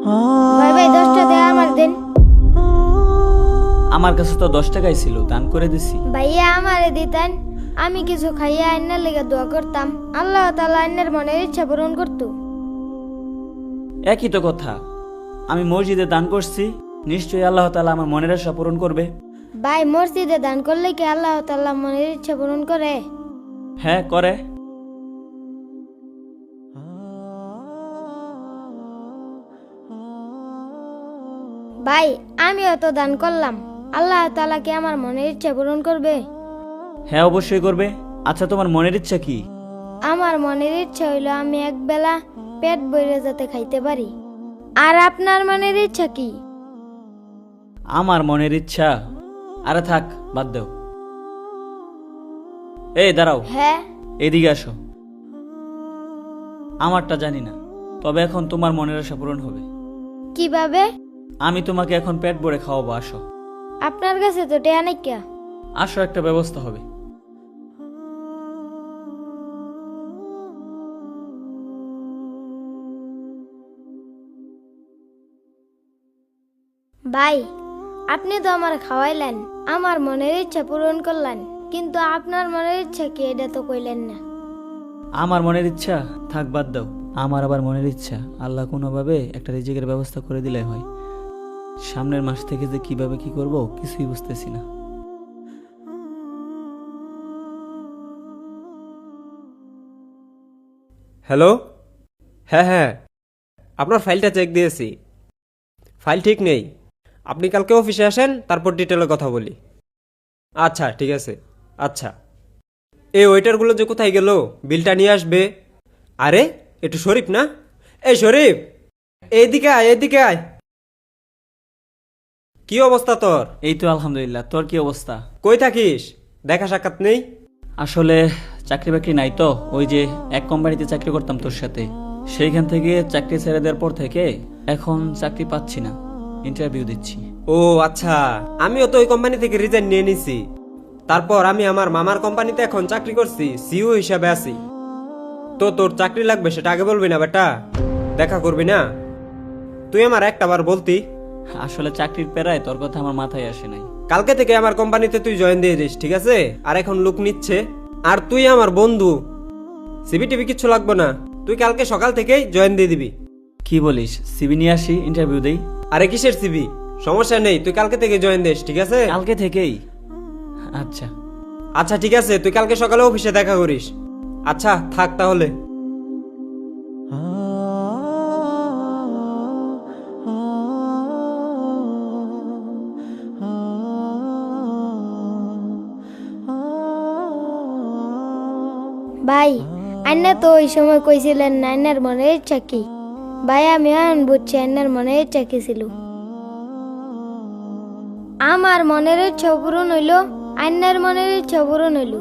ভাই ভাই 10টা দেয়া আমার দিন। আমার কাছে তো 10 টাকাই ছিল, দান করে দিছি। ভাইয়া আমারে দিতেন, আমি কিছু খাইয়া আইনার লেগে দোয়া করতাম, আল্লাহ তাআলা আইনার মনের ইচ্ছা পূরণ করতো। একই তো কথা, আমি মসজিদে দান করছি, নিশ্চয়ই আল্লাহ তাআলা আমার মনের আশা পূরণ করবে। ভাই মসজিদে দান করলে কি আল্লাহ তাআলা মনের ইচ্ছা পূরণ করে? হ্যাঁ করে। ভাই আমিও তো দান করলাম, আল্লাহ তাআলা কি আমার মনের ইচ্ছা পূরণ করবে? হ্যাঁ অবশ্যই করবে। আচ্ছা তোমার মনের ইচ্ছা কি? আমার মনের ইচ্ছা হইলো আমি একবেলা পেট ভরে যাতে খাইতে পারি। আর আপনার মনের ইচ্ছা কি? আমার মনের ইচ্ছা, আরে থাক বাদ দাও। এই দাঁড়াও, হ্যাঁ এদিকে আসো। আমারটা জানি না, তবে এখন তোমার মনের আশা পূরণ হবে। কিভাবে? আমি তোমাকে এখন পেট ভরে খাওয়াবো, আসো। আপনার কাছে তো টেয়া নাই কিয়া? আসো, একটা ব্যবস্থা হবে। ভাই আপনি তো আমার খাওয়াইলেন, আমার মনের ইচ্ছা পূরণ করলেন, কিন্তু আপনার মনের ইচ্ছা কি এটা তো কইলেন না। আমার মনের ইচ্ছা থাক বাদ দাও। আমার আবার মনের ইচ্ছা আল্লাহ কোনোভাবে একটা রিজিকের ব্যবস্থা করে দিলে হয়। সামনের মাস থেকে যে কিভাবে কি করব কিছুই বুঝতেছি না। হ্যালো। হ্যাঁ হ্যাঁ, আপনার ফাইলটা চেক দিয়েছি, ফাইল ঠিক নেই। আপনি কালকে অফিসে আসেন, তারপর ডিটেলে কথা বলি। আচ্ছা ঠিক আছে। আচ্ছা, এই ওয়েটারগুলো যে কোথায় গেল, বিলটা নিয়ে আসবে। আরে একটু শরীফ না? এই শরীফ, এইদিকে আয়, এইদিকে আয়। কি অবস্থা তোর? এই তো আলহামদুলিল্লাহ, তোর কি অবস্থা? কই থাকিস? দেখা সাক্ষাৎ নেই। আসলে চাকরি বাকরি নাই তো, ওই যে এক কোম্পানিতে চাকরি করতাম তোর সাথে, সেইখান থেকে চাকরি ছেড়ে দেওয়ার পর থেকে এখন চাকরি পাচ্ছি না, ইন্টারভিউ দিচ্ছি। ও আচ্ছা, আমিও তো ওই কোম্পানি থেকে রিজাইন নিয়ে নিছি। তারপর আমি আমার মামার কোম্পানিতে এখন চাকরি করছি, সিইও হিসাবে আছি। তো তোর চাকরি লাগবে সেটা আগে বলবি না বেটা, দেখা করবি না? তুই আমার একটা বার বলতি। আসলে চাকরির পেরায় তোর কথা আমার মাথায় আসে নাই। কালকে থেকে আমার কোম্পানিতে তুই জয়েন দিয়ে দিস, ঠিক আছে? আর এখন লোক নিচ্ছে, আর তুই আমার বন্ধু, সিভি টিভি কিচ্ছু লাগবে না, তুই কালকে সকাল থেকেই জয়েন দিয়ে দিবি। কি বলিস? সিভি নিয়ে আসি, ইন্টারভিউ দেই? আরে কিসের সিভি, সমস্যা নেই, তুই কালকে থেকে জয়েন দিস, ঠিক আছে? কালকে থেকেই? আচ্ছা। আচ্ছা ঠিক আছে, তুই কালকে সকালে অফিসে দেখা করিস। আচ্ছা থাক তাহলে। ভাই আইনা তো ওই সময় কইছিলেন না আইনার মনের ইচ্ছা কি। ভাই আমি এখন বুঝছি আইনার মনের ইচ্ছা কি ছিল। আমার মনের ইচ্ছা পূরণ হইল, আইনার মনের ইচ্ছা পূরণ হইল।